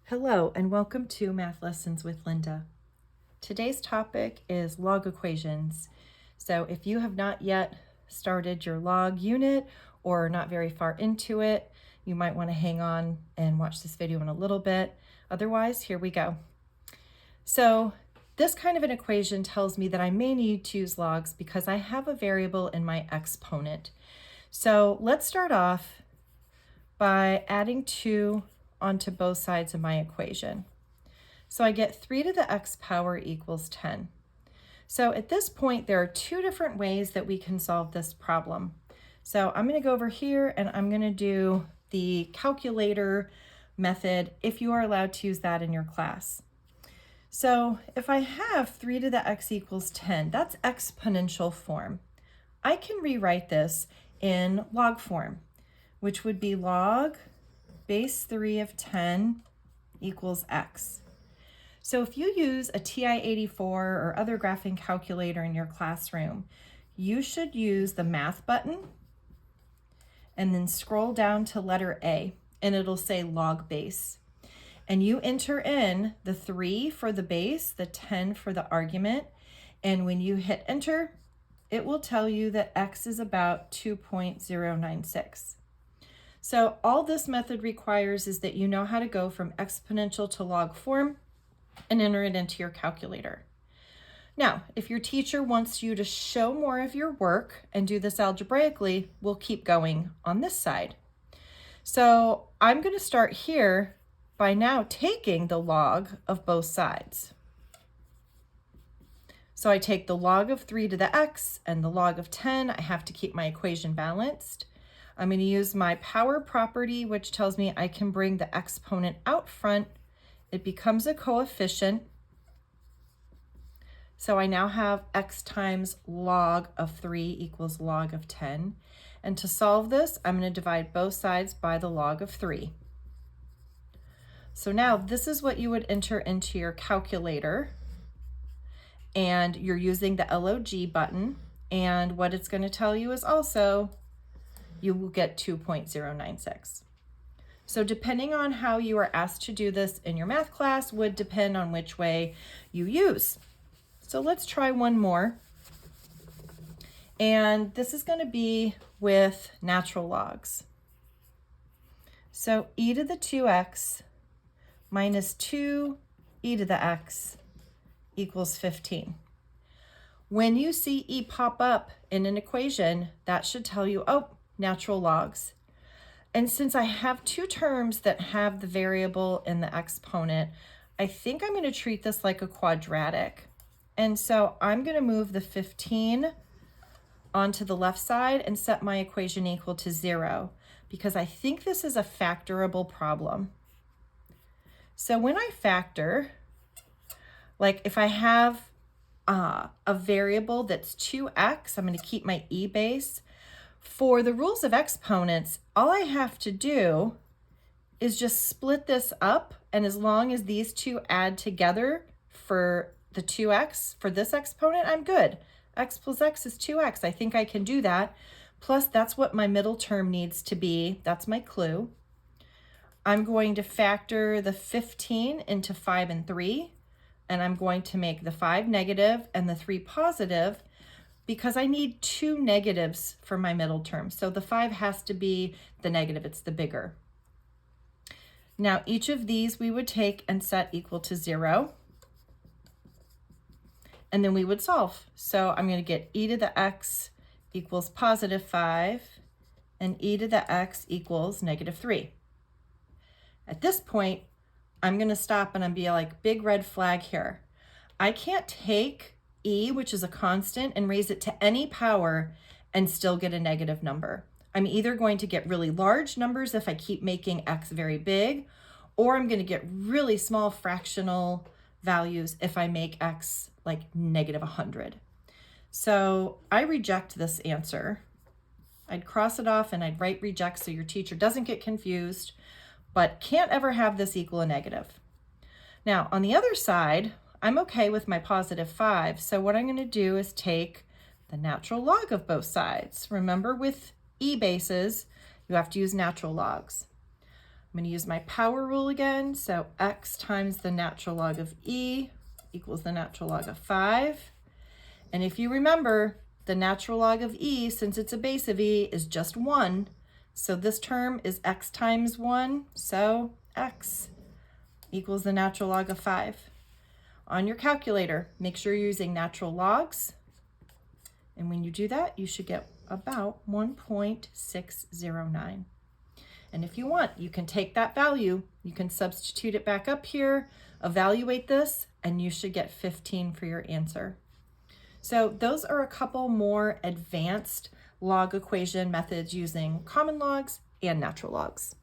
Hello and welcome to Math Lessons with Linda. Today's topic is log equations. So if you have not yet started your log unit or not very far into it, you might want to hang on and watch this video in a little bit. Otherwise, here we go. So this kind of an equation tells me that I may need to use logs because I have a variable in my exponent. So let's start off by adding 2 onto both sides of my equation. So I get 3 to the x power equals 10. So at this point, there are 2 different ways that we can solve this problem. So I'm going to go over here and I'm going to do the calculator method if you are allowed to use that in your class. So if I have 3 to the x equals 10, that's exponential form. I can rewrite this in log form, which would be log base 3 of 10 equals x. So if you use a TI-84 or other graphing calculator in your classroom, you should use the math button and then scroll down to letter A and it'll say log base. And you enter in the 3 for the base, the 10 for the argument, and when you hit enter, it will tell you that x is about 2.096. So all this method requires is that you know how to go from exponential to log form and enter it into your calculator. Now, if your teacher wants you to show more of your work and do this algebraically, we'll keep going on this side. So I'm going to start here by now taking the log of both sides. So I take the log of 3 to the x and the log of 10. I have to keep my equation balanced. I'm going to use my power property, which tells me I can bring the exponent out front. It becomes a coefficient. So I now have x times log of 3 equals log of 10. And to solve this, I'm going to divide both sides by the log of 3. So now this is what you would enter into your calculator. And you're using the LOG button. And what it's going to tell you is also you will get 2.096. So depending on how you are asked to do this in your math class would depend on which way you use. So let's try one more. And this is going to be with natural logs. So e to the 2x minus 2 e to the x equals 15. When you see e pop up in an equation, that should tell you, oh, natural logs. And since I have 2 terms that have the variable in the exponent, I think I'm going to treat this like a quadratic. And so I'm going to move the 15 onto the left side and set my equation equal to 0 because I think this is a factorable problem. So when I factor, like if I have a variable that's 2x, I'm going to keep my e base. For the rules of exponents, all I have to do is just split this up, and as long as these 2 add together for the 2x, for this exponent, I'm good. X plus x is 2x. I think I can do that. Plus, that's what my middle term needs to be. That's my clue. I'm going to factor the 15 into 5 and 3, and I'm going to make the 5 negative and the 3 positive, because I need 2 negatives for my middle term. So the 5 has to be the negative, it's the bigger. Now each of these we would take and set equal to 0. And then we would solve. So I'm going to get e to the x equals positive 5 and e to the x equals negative 3. At this point, I'm going to stop and I'm be like, big red flag here. I can't take e, which is a constant, and raise it to any power and still get a negative number. I'm either going to get really large numbers if I keep making x very big, or I'm going to get really small fractional values if I make x like negative 100. So I reject this answer. I'd cross it off and I'd write reject so your teacher doesn't get confused, but can't ever have this equal a negative. Now on the other side, I'm okay with my positive 5. So what I'm going to do is take the natural log of both sides. Remember, with e bases, you have to use natural logs. I'm going to use my power rule again. So x times the natural log of e equals the natural log of 5. And if you remember, the natural log of e, since it's a base of e, is just 1. So this term is x times 1. So x equals the natural log of 5. On your calculator, make sure you're using natural logs. And when you do that, you should get about 1.609. And if you want, you can take that value, you can substitute it back up here, evaluate this, and you should get 15 for your answer. So those are a couple more advanced log equation methods using common logs and natural logs.